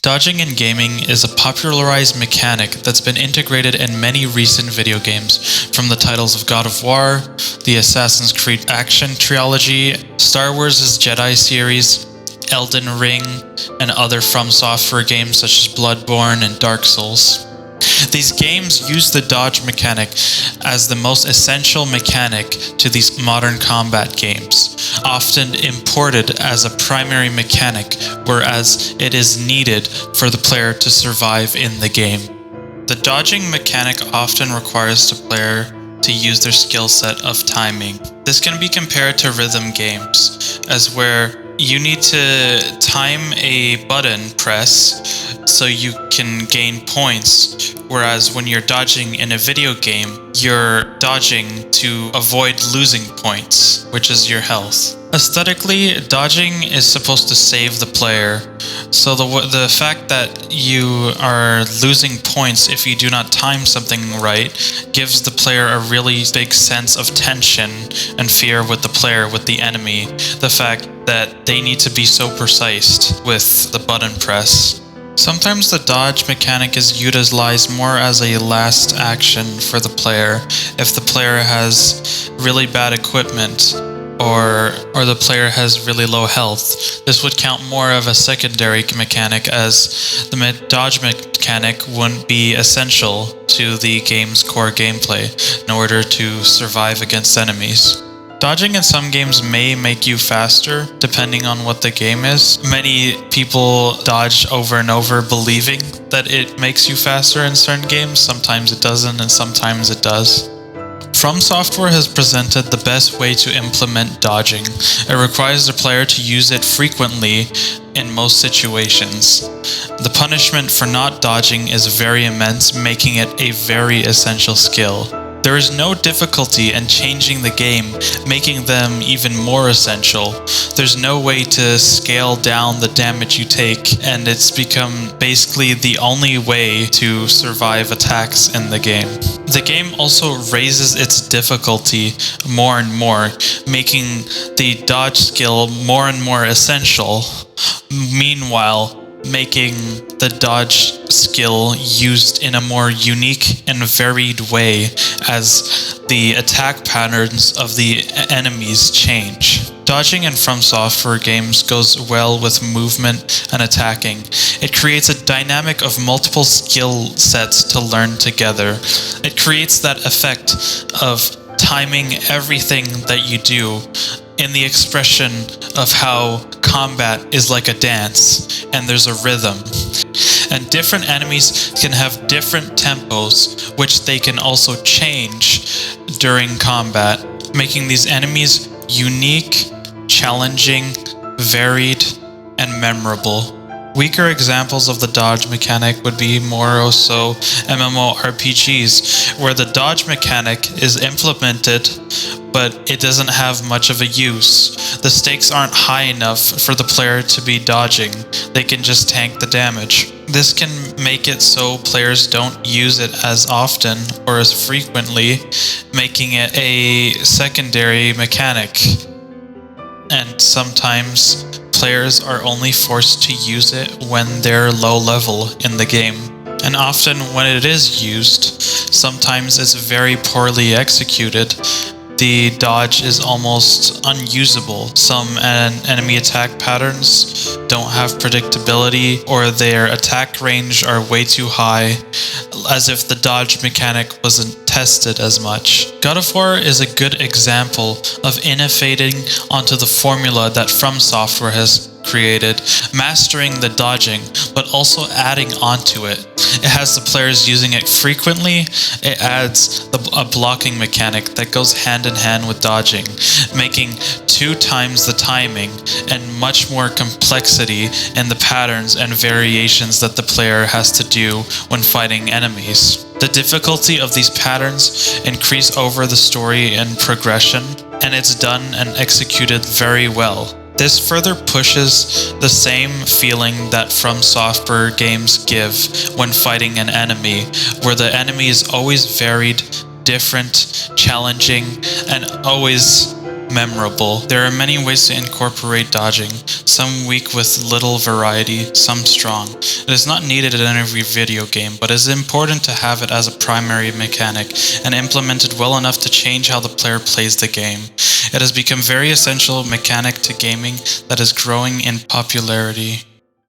Dodging in gaming is a popularized mechanic that's been integrated in many recent video games, from the titles of God of War, the Assassin's Creed action trilogy, Star Wars' Jedi series, Elden Ring, and other From Software games such as Bloodborne and Dark Souls. These games use the dodge mechanic as the most essential mechanic to these modern combat games, often imported as a primary mechanic, whereas it is needed for the player to survive in the game. The dodging mechanic often requires the player to use their skill set of timing. This can be compared to rhythm games, as where you need to time a button press so you can gain points, whereas when you're dodging in a video game, you're dodging to avoid losing points, which is your health. Aesthetically, dodging is supposed to save the player, so the fact that you are losing points if you do not time something right gives the player a really big sense of tension and fear with the enemy. The fact that they need to be so precise with the button press. Sometimes the dodge mechanic is utilized more as a last action for the player if the player has really bad equipment or the player has really low health. This would count more of a secondary mechanic, as the dodge mechanic wouldn't be essential to the game's core gameplay in order to survive against enemies. Dodging in some games may make you faster, depending on what the game is. Many people dodge over and over believing that it makes you faster in certain games. Sometimes it doesn't, and sometimes it does. From Software has presented the best way to implement dodging. It requires the player to use it frequently in most situations. The punishment for not dodging is very immense, making it a very essential skill. There is no difficulty in changing the game, making them even more essential. There's no way to scale down the damage you take, and it's become basically the only way to survive attacks in the game. The game also raises its difficulty more and more, making the dodge skill more and more essential. Meanwhile, making the dodge skill used in a more unique and varied way as the attack patterns of the enemies change. Dodging in From Software games goes well with movement and attacking. It creates a dynamic of multiple skill sets to learn together. It creates that effect of timing everything that you do in the expression of how combat is like a dance and there's a rhythm. And different enemies can have different tempos, which they can also change during combat, making these enemies unique, challenging, varied, and memorable. Weaker examples of the dodge mechanic would be more so MMORPGs, where the dodge mechanic is implemented, but it doesn't have much of a use. The stakes aren't high enough for the player to be dodging. They can just tank the damage. This can make it so players don't use it as often or as frequently, making it a secondary mechanic. And sometimes players are only forced to use it when they're low level in the game. And often when it is used, sometimes it's very poorly executed. The dodge is almost unusable. Some enemy attack patterns don't have predictability, or their attack range are way too high, as if the dodge mechanic wasn't tested as much. God of War is a good example of innovating onto the formula that From Software has created, mastering the dodging, but also adding onto it. It has the players using it frequently. It adds a blocking mechanic that goes hand in hand with dodging, making 2 times the timing and much more complexity in the patterns and variations that the player has to do when fighting enemies. The difficulty of these patterns increase over the story and progression, and it's done and executed very well. This further pushes the same feeling that From Software games give when fighting an enemy, where the enemy is always varied, different, challenging, and always Memorable. There are many ways to incorporate dodging, some weak with little variety, some strong. It is not needed in every video game, but it is important to have it as a primary mechanic and implemented well enough to change how the player plays the game. It has become a very essential mechanic to gaming that is growing in popularity.